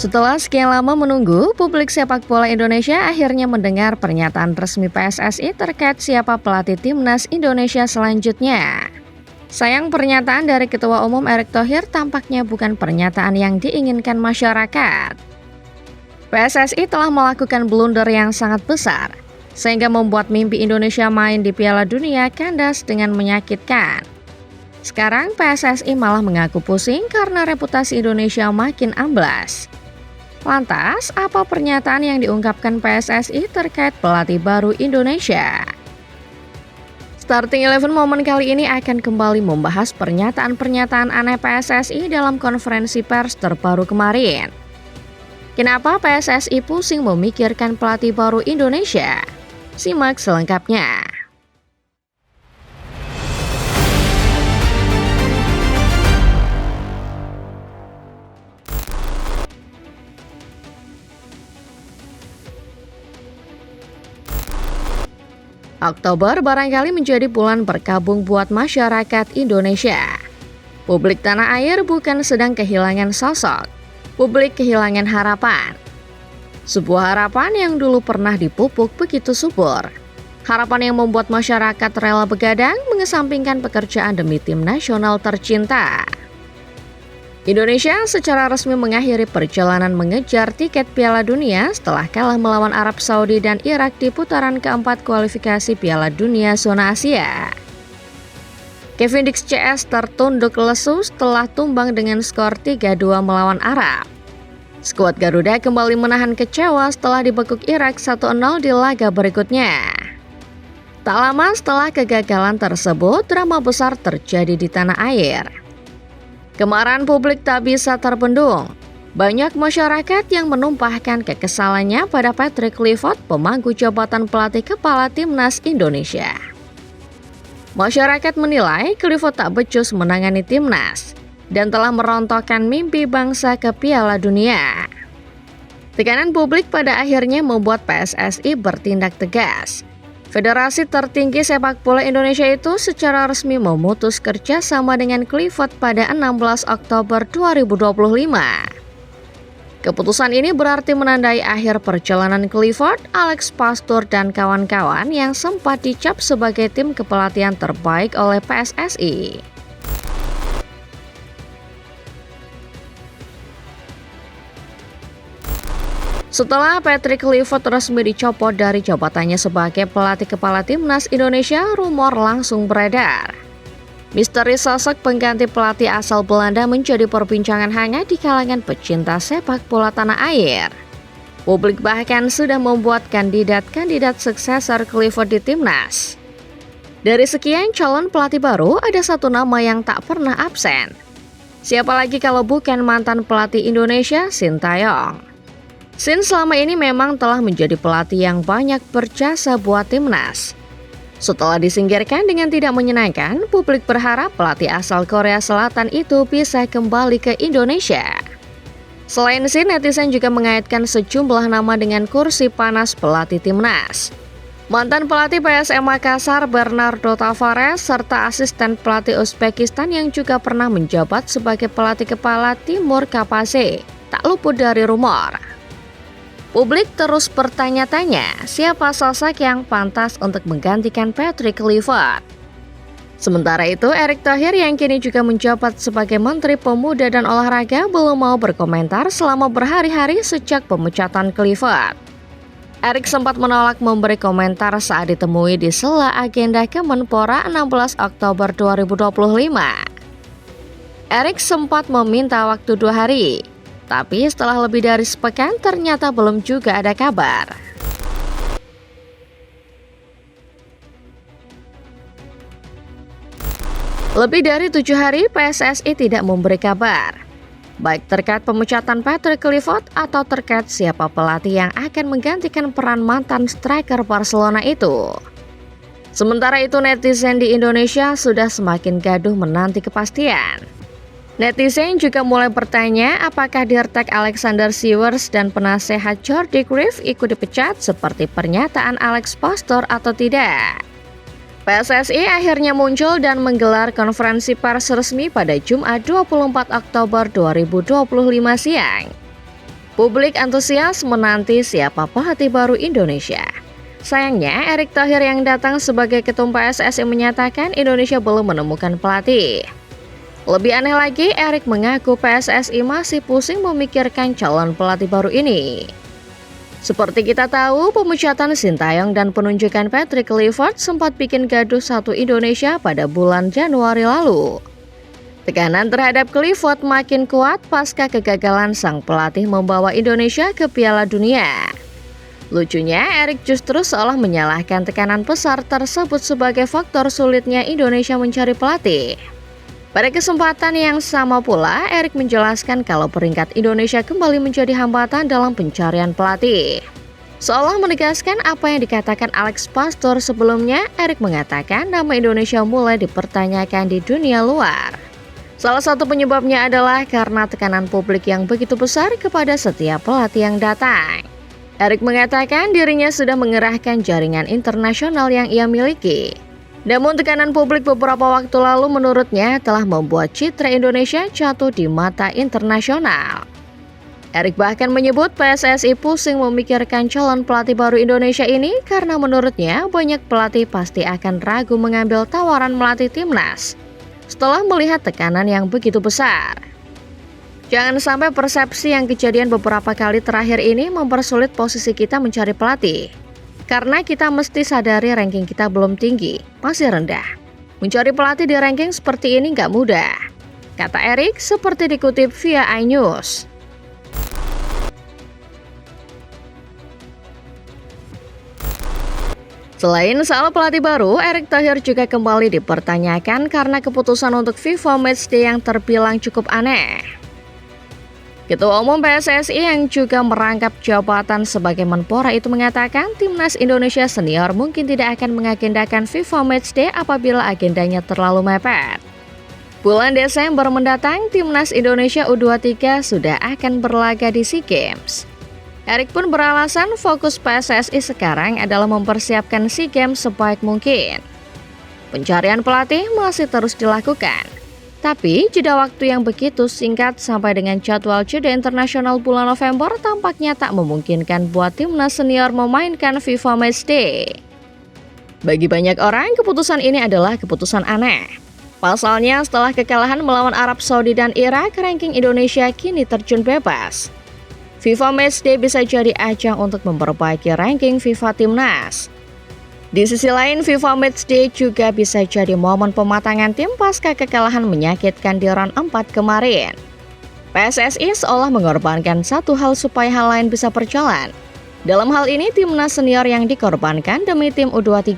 Setelah sekian lama menunggu, publik sepak bola Indonesia akhirnya mendengar pernyataan resmi PSSI terkait siapa pelatih timnas Indonesia selanjutnya. Sayang, pernyataan dari Ketua Umum Erick Thohir tampaknya bukan pernyataan yang diinginkan masyarakat. PSSI telah melakukan blunder yang sangat besar, sehingga membuat mimpi Indonesia main di Piala Dunia kandas dengan menyakitkan. Sekarang PSSI malah mengaku pusing karena reputasi Indonesia makin amblas. Lantas, apa pernyataan yang diungkapkan PSSI terkait pelatih baru Indonesia? Starting Eleven momen kali ini akan kembali membahas pernyataan-pernyataan aneh PSSI dalam konferensi pers terbaru kemarin. Kenapa PSSI pusing memikirkan pelatih baru Indonesia? Simak selengkapnya. Oktober barangkali menjadi bulan berkabung buat masyarakat Indonesia. Publik tanah air bukan sedang kehilangan sosok, publik kehilangan harapan. Sebuah harapan yang dulu pernah dipupuk begitu subur. Harapan yang membuat masyarakat rela begadang mengesampingkan pekerjaan demi tim nasional tercinta. Indonesia secara resmi mengakhiri perjalanan mengejar tiket Piala Dunia setelah kalah melawan Arab Saudi dan Irak di putaran keempat kualifikasi Piala Dunia zona Asia. Kevin Dix CS tertunduk lesu setelah tumbang dengan skor 3-2 melawan Arab. Skuad Garuda kembali menahan kecewa setelah dibekuk Irak 1-0 di laga berikutnya. Tak lama setelah kegagalan tersebut, drama besar terjadi di tanah air. Kemarahan publik tak bisa terbendung. Banyak masyarakat yang menumpahkan kekesalannya pada Patrick Clifford, pemangku jabatan pelatih kepala timnas Indonesia. Masyarakat menilai Clifford tak becus menangani timnas dan telah merontokkan mimpi bangsa ke Piala Dunia. Tekanan publik pada akhirnya membuat PSSI bertindak tegas. Federasi tertinggi sepak bola Indonesia itu secara resmi memutus kerjasama dengan Clifford pada 16 Oktober 2025. Keputusan ini berarti menandai akhir perjalanan Clifford, Alex Pastur, dan kawan-kawan yang sempat dicap sebagai tim kepelatihan terbaik oleh PSSI. Setelah Patrick Clifford resmi dicopot dari jabatannya sebagai pelatih kepala timnas Indonesia, rumor langsung beredar. Misteri sosok pengganti pelatih asal Belanda menjadi perbincangan hangat di kalangan pecinta sepak bola tanah air. Publik bahkan sudah membuat kandidat-kandidat suksesor Clifford di timnas. Dari sekian calon pelatih baru, ada satu nama yang tak pernah absen. Siapa lagi kalau bukan mantan pelatih Indonesia, Sintayong. Sin selama ini memang telah menjadi pelatih yang banyak berjasa buat timnas. Setelah disingkirkan dengan tidak menyenangkan, publik berharap pelatih asal Korea Selatan itu bisa kembali ke Indonesia. Selain Sin, netizen juga mengaitkan sejumlah nama dengan kursi panas pelatih timnas. Mantan pelatih PSM Makassar Bernardo Tavares serta asisten pelatih Uzbekistan yang juga pernah menjabat sebagai pelatih kepala Timur Kapase tak luput dari rumor. Publik terus bertanya-tanya siapa sosok yang pantas untuk menggantikan Patrick Clifford. Sementara itu, Erick Thohir yang kini juga menjabat sebagai Menteri Pemuda dan Olahraga belum mau berkomentar selama berhari-hari sejak pemecatan Clifford. Erick sempat menolak memberi komentar saat ditemui di sela agenda Kemenpora 16 Oktober 2025. Erick sempat meminta waktu 2 hari. Tapi setelah lebih dari sepekan ternyata belum juga ada kabar. Lebih dari 7 hari PSSI tidak memberi kabar, baik terkait pemecatan Patrick Clifford atau terkait siapa pelatih yang akan menggantikan peran mantan striker Barcelona itu. Sementara itu, netizen di Indonesia sudah semakin gaduh menanti kepastian. Netizen juga mulai bertanya apakah Dirtek Alexander Siewers dan penasehat Jordi Cruyff ikut dipecat seperti pernyataan Alex Pastor atau tidak. PSSI akhirnya muncul dan menggelar konferensi pers resmi pada Jumat 24 Oktober 2025 siang. Publik antusias menanti siapa pelatih baru Indonesia. Sayangnya, Erick Thohir yang datang sebagai ketum PSSI menyatakan Indonesia belum menemukan pelatih. Lebih aneh lagi, Erick mengaku PSSI masih pusing memikirkan calon pelatih baru ini. Seperti kita tahu, pemecatan Sintayong dan penunjukan Patrick Kluivert sempat bikin gaduh satu Indonesia pada bulan Januari lalu. Tekanan terhadap Kluivert makin kuat pasca kegagalan sang pelatih membawa Indonesia ke Piala Dunia. Lucunya, Erick justru seolah menyalahkan tekanan besar tersebut sebagai faktor sulitnya Indonesia mencari pelatih. Pada kesempatan yang sama pula, Erick menjelaskan kalau peringkat Indonesia kembali menjadi hambatan dalam pencarian pelatih. Seolah menegaskan apa yang dikatakan Alex Pastor sebelumnya, Erick mengatakan nama Indonesia mulai dipertanyakan di dunia luar. Salah satu penyebabnya adalah karena tekanan publik yang begitu besar kepada setiap pelatih yang datang. Erick mengatakan dirinya sudah mengerahkan jaringan internasional yang ia miliki. Namun tekanan publik beberapa waktu lalu menurutnya telah membuat citra Indonesia jatuh di mata internasional. Erick bahkan menyebut PSSI pusing memikirkan calon pelatih baru Indonesia ini karena menurutnya banyak pelatih pasti akan ragu mengambil tawaran melatih timnas setelah melihat tekanan yang begitu besar. Jangan sampai persepsi yang kejadian beberapa kali terakhir ini mempersulit posisi kita mencari pelatih. Karena kita mesti sadari ranking kita belum tinggi, masih rendah. Mencari pelatih di ranking seperti ini nggak mudah, kata Erick seperti dikutip via iNews. Selain soal pelatih baru, Erick Thohir juga kembali dipertanyakan karena keputusan untuk FIFA Matchday yang terbilang cukup aneh. Ketua Umum PSSI yang juga merangkap jabatan sebagai Menpora itu mengatakan Timnas Indonesia Senior mungkin tidak akan mengagendakan FIFA Matchday apabila agendanya terlalu mepet. Bulan Desember mendatang, Timnas Indonesia U23 sudah akan berlaga di SEA Games. Erick pun beralasan fokus PSSI sekarang adalah mempersiapkan SEA Games sebaik mungkin. Pencarian pelatih masih terus dilakukan. Tapi, jeda waktu yang begitu singkat sampai dengan jadwal jeda internasional bulan November tampaknya tak memungkinkan buat timnas senior memainkan FIFA Matchday. Bagi banyak orang, keputusan ini adalah keputusan aneh. Pasalnya, setelah kekalahan melawan Arab Saudi dan Irak, ranking Indonesia kini terjun bebas. FIFA Matchday bisa jadi ajang untuk memperbaiki ranking FIFA Timnas. Di sisi lain, FIFA Matchday juga bisa jadi momen pematangan tim pasca kekalahan menyakitkan di round 4 kemarin. PSSI seolah mengorbankan satu hal supaya hal lain bisa berjalan. Dalam hal ini, timnas senior yang dikorbankan demi tim U23.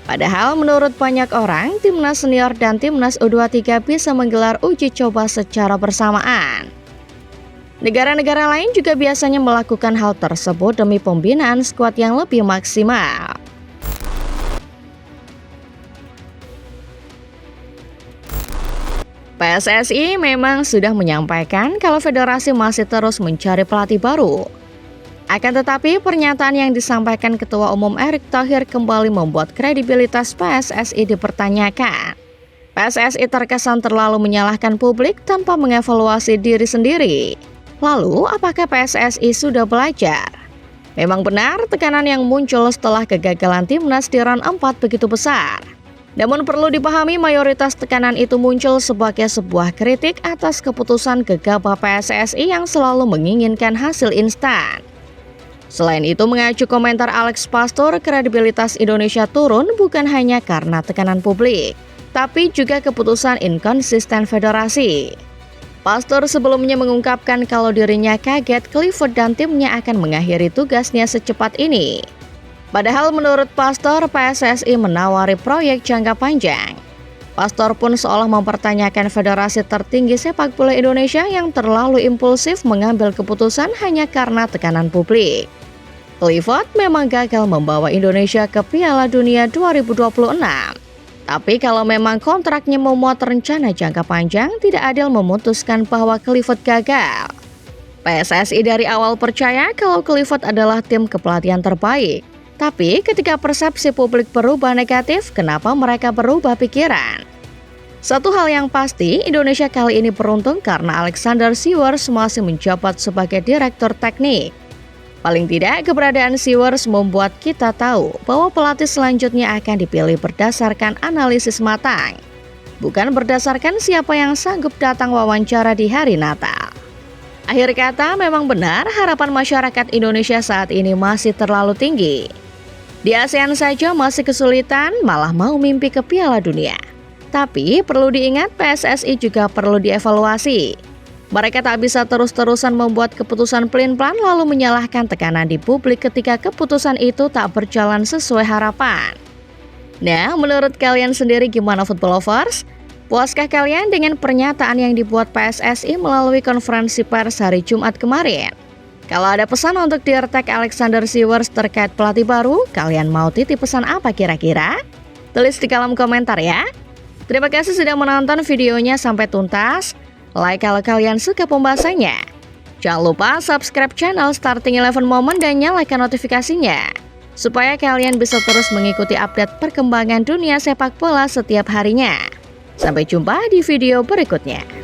Padahal menurut banyak orang, timnas senior dan timnas U23 bisa menggelar uji coba secara bersamaan. Negara-negara lain juga biasanya melakukan hal tersebut demi pembinaan skuad yang lebih maksimal. PSSI memang sudah menyampaikan kalau federasi masih terus mencari pelatih baru. Akan tetapi, pernyataan yang disampaikan Ketua Umum Erick Thohir kembali membuat kredibilitas PSSI dipertanyakan. PSSI terkesan terlalu menyalahkan publik tanpa mengevaluasi diri sendiri. Lalu, apakah PSSI sudah belajar? Memang benar, tekanan yang muncul setelah kegagalan timnas di round 4 begitu besar. Namun perlu dipahami mayoritas tekanan itu muncul sebagai sebuah kritik atas keputusan gegabah PSSI yang selalu menginginkan hasil instan. Selain itu, mengacu komentar Alex Pastor, kredibilitas Indonesia turun bukan hanya karena tekanan publik, tapi juga keputusan inkonsisten federasi. Pastor sebelumnya mengungkapkan kalau dirinya kaget Kluivert dan timnya akan mengakhiri tugasnya secepat ini. Padahal menurut Pastor, PSSI menawari proyek jangka panjang. Pastor pun seolah mempertanyakan federasi tertinggi sepak bola Indonesia yang terlalu impulsif mengambil keputusan hanya karena tekanan publik. Kluivert memang gagal membawa Indonesia ke Piala Dunia 2026. Tapi kalau memang kontraknya memuat rencana jangka panjang, tidak adil memutuskan bahwa Kluivert gagal. PSSI dari awal percaya kalau Kluivert adalah tim kepelatihan terbaik. Tapi ketika persepsi publik berubah negatif, kenapa mereka berubah pikiran? Satu hal yang pasti, Indonesia kali ini beruntung karena Alexander Siewers masih menjabat sebagai Direktur Teknik. Paling tidak, keberadaan Siewers membuat kita tahu bahwa pelatih selanjutnya akan dipilih berdasarkan analisis matang, bukan berdasarkan siapa yang sanggup datang wawancara di hari Natal. Akhir kata, memang benar harapan masyarakat Indonesia saat ini masih terlalu tinggi. Di ASEAN saja masih kesulitan, malah mau mimpi ke Piala Dunia. Tapi perlu diingat, PSSI juga perlu dievaluasi. Mereka tak bisa terus-terusan membuat keputusan pelin-pelan lalu menyalahkan tekanan di publik ketika keputusan itu tak berjalan sesuai harapan. Nah, menurut kalian sendiri gimana football lovers? Puaskah kalian dengan pernyataan yang dibuat PSSI melalui konferensi pers hari Jumat kemarin? Kalau ada pesan untuk di-retake Alexander Siewers terkait pelatih baru, kalian mau titip pesan apa kira-kira? Tulis di kolom komentar ya. Terima kasih sudah menonton videonya sampai tuntas. Like kalau kalian suka pembahasannya. Jangan lupa subscribe channel Starting 11 Moment dan nyalakan notifikasinya, supaya kalian bisa terus mengikuti update perkembangan dunia sepak bola setiap harinya. Sampai jumpa di video berikutnya.